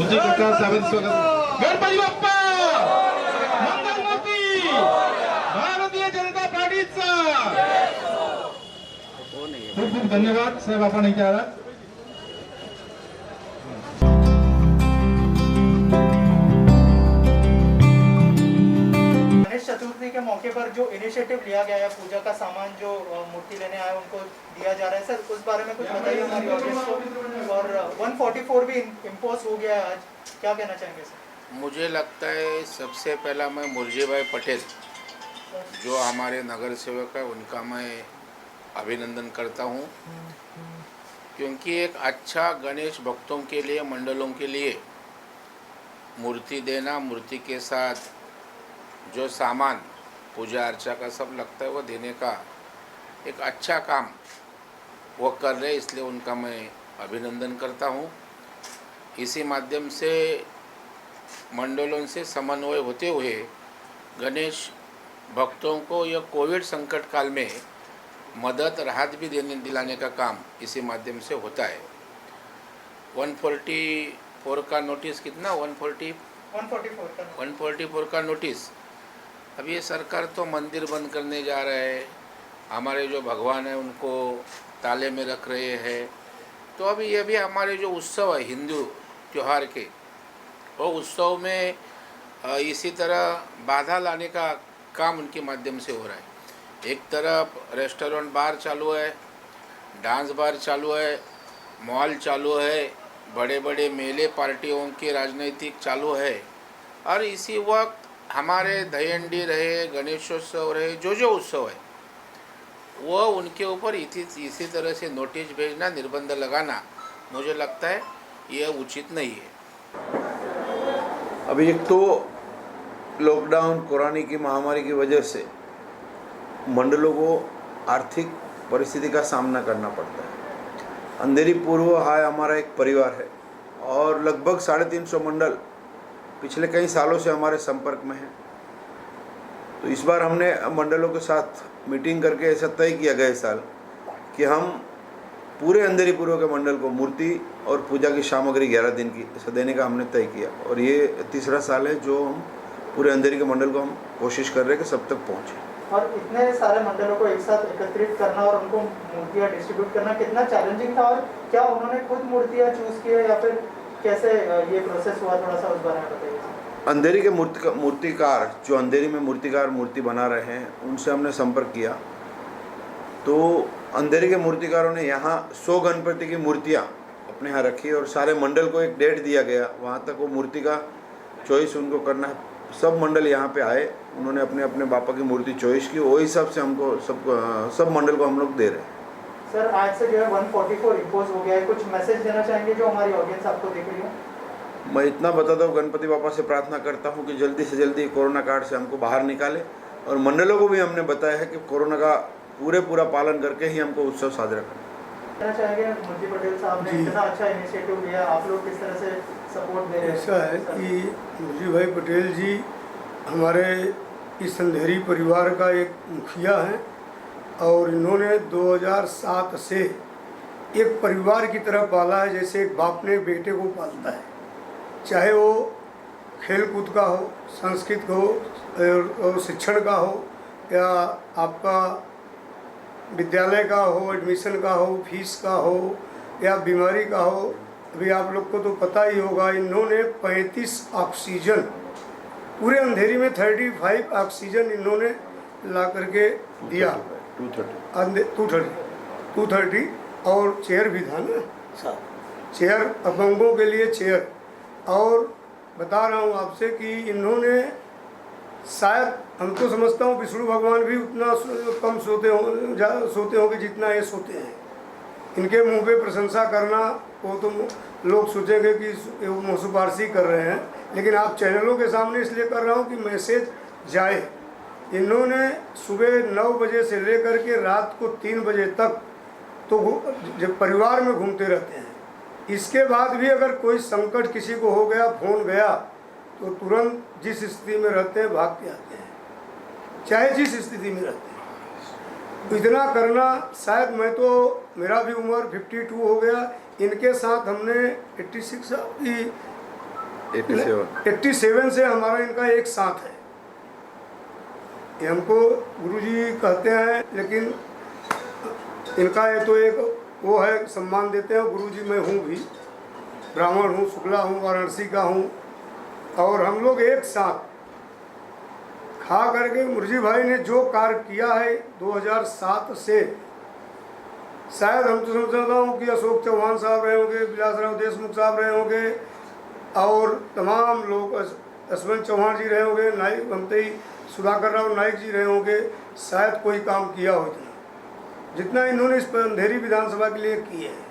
तुमचे सरकार स्वागत गणपती बाप्पा मंगलमूर्ती भारतीय जनता पार्टीचा खूप खूप धन्यवाद साहेब, आपण इथे आलात. गणेश चतुर्थी के मौके पर जो इनिशिएटिव लिया गया है, पूजा का सामान जो मूर्ति लेने आए उनको दिया जा रहा है, सर उस बारे में कुछ बताइए हमारी ऑडियंस को. और 144 भी इम्पोज हो गया है आज, क्या कहना चाहेंगे सर? मुझे लगता है सबसे पहला मैं मुरजी भाई पटेल जो हमारे नगर सेवक है उनका मैं अभिनंदन करता हूं, क्योंकि एक अच्छा गणेश भक्तों के लिए, मंडलों के लिए मूर्ति देना, मूर्ति के साथ जो सामान पूजा अर्चा का सब लगता है वो देने का एक अच्छा काम वो कर रहे, इसलिए उनका मैं अभिनंदन करता हूँ. इसी माध्यम से मंडलों से समन्वय होते हुए गणेश भक्तों को यह कोविड संकट काल में मदद राहत भी दिलाने का काम इसी माध्यम से होता है. 144 का नोटिस कितना 144 का नोटिस. अब ये सरकार तो मंदिर बंद करने जा रहे हैं, हमारे जो भगवान हैं उनको ताले में रख रहे हैं. तो अभी ये भी हमारे जो उत्सव है हिंदू त्यौहार के, वो उत्सव में इसी तरह बाधा लाने का काम उनके माध्यम से हो रहा है. एक तरफ रेस्टोरेंट बार चालू है, डांस बार चालू है, मॉल चालू है, बड़े बड़े मेले पार्टियों के राजनीतिक चालू है, और इसी वक्त हमारे दहीहंडी रहे, गणेशोत्सव रहे, जो उत्सव है वो उनके ऊपर इसी तरह से नोटिस भेजना, निर्बंध लगाना, मुझे लगता है यह उचित नहीं है. अभी एक तो लॉकडाउन, कोरोना की महामारी की वजह से मंडलों को आर्थिक परिस्थिति का सामना करना पड़ता है. अंधेरी पूर्व हाय हमारा एक परिवार है और लगभग 350 मंडल पिछले कई सालों से हमारे संपर्क में हैं. तो इस बार हमने मंडलों के साथ मीटिंग करके ऐसा तय किया गए साल कि हम पूरे अंधेरी पूर्व के मंडल को मूर्ति और पूजा की सामग्री 11 दिन की ऐसा देने का हमने तय किया. और ये तीसरा साल है जो हम पूरे अंधेरी के मंडल को हम कोशिश कर रहे हैं कि सब तक पहुँचे. और इतने सारे मंडलों को एक साथ एकत्रित करना और उनको मूर्तियाँ डिस्ट्रीब्यूट करना कितना चैलेंजिंग था, और क्या उन्होंने खुद मूर्तियाँ चूज़ की है या फिर कैसे ये प्रोसेस हुआ, थोड़ा सा उस बारे में बताइए. अंधेरी के मूर्तिकार जो अंधेरी में मूर्तिकार मूर्ति बना रहे हैं उनसे हमने संपर्क किया. तो अंधेरी के मूर्तिकारों ने यहाँ 100 गणपति की मूर्तियाँ अपने यहाँ रखी और सारे मंडल को एक डेट दिया गया, वहाँ तक वो मूर्ति का चॉइस उनको करना है. सब मंडल यहाँ पे आए, उन्होंने अपने अपने बापा की मूर्ति चॉइस की, वही हिसाब से हमको सब मंडल को हम लोग दे रहे हैं. सर आज से जो है 144 इम्पोज हो गया है, कुछ मैसेज देना चाहेंगे जो हमारी ऑडियंस आपको देख रही है? मैं इतना बताता हूँ, गणपति बापा से प्रार्थना करता हूँ कि जल्दी से जल्दी कोरोना काल से हमको बाहर निकाले. और मंडलों को भी हमने बताया है कि कोरोना का पूरा पालन करके ही हमको उत्सव साजरा करना. चाहेंगे मुरजी पटेल साहब ने इतना अच्छा इनिशिएटिव लिया, आप लोग किस तरह से सपोर्ट दे रहे हैं? ऐसा है कि मुरजी भाई पटेल जी हमारे इस अंधेरी परिवार का एक मुखिया हैं और इन्होंने 2007 से एक परिवार की तरह पाला है, जैसे एक बाप ने बेटे को पालता है. चाहे वो खेल कूद का हो, संस्कृत का हो और शिक्षण का हो, या आपका विद्यालय का हो, एडमिशन का हो, फीस का हो, या बीमारी का हो. अभी आप लोग को तो पता ही होगा, इन्होंने 35 ऑक्सीजन पूरे अंधेरी में 35 ऑक्सीजन इन्होंने ला करके दिया. 230 और चेयर भी था ना, चेयर अपंगों के लिए चेयर. और बता रहा हूँ आपसे कि इन्होंने शायद, हम तो समझता हूँ विष्णु भगवान भी उतना कम सोते होंगे जितना ये सोते हैं. इनके मुंह पे प्रशंसा करना, वो तो लोग सोचेंगे कि वो मुंहसुपारसी कर रहे हैं, लेकिन आप चैनलों के सामने इसलिए कर रहा हूँ कि मैसेज जाए. इन्होंने सुबह 9 बजे से लेकर के रात को 3 बजे तक तो जब परिवार में घूमते रहते हैं. इसके बाद भी अगर कोई संकट किसी को हो गया, फोन गया, तो तुरंत जिस स्थिति में रहते हैं भाग के आते हैं, चाहे जिस स्थिति में रहते हैं. तो इतना करना, शायद मैं तो, मेरा भी उम्र 52 हो गया, इनके साथ हमने 86 की 87 से हमारा इनका एक साथ है। ये हमको गुरुजी कहते हैं, लेकिन इनका ये तो एक वो है, सम्मान देते हैं। गुरुजी मैं हूँ भी, ब्राह्मण हूँ, शुक्ला हूँ, वाराणसी का हूँ, और हम लोग एक साथ खा करके मुर्जी भाई ने जो कार्य किया है 2007 से, शायद हम तो समझता हूँ कि अशोक चौहान साहब रहे होंगे, विलासराव देशमुख साहब रहे होंगे, और तमाम लोग, यशवंत चौहान जी रहे होंगे, नाइक बनते ही सुधाकर राव नाइक जी रहे होंगे, शायद कोई काम किया हो इतना जितना इन्होंने इस अंधेरी विधानसभा के लिए किए हैं।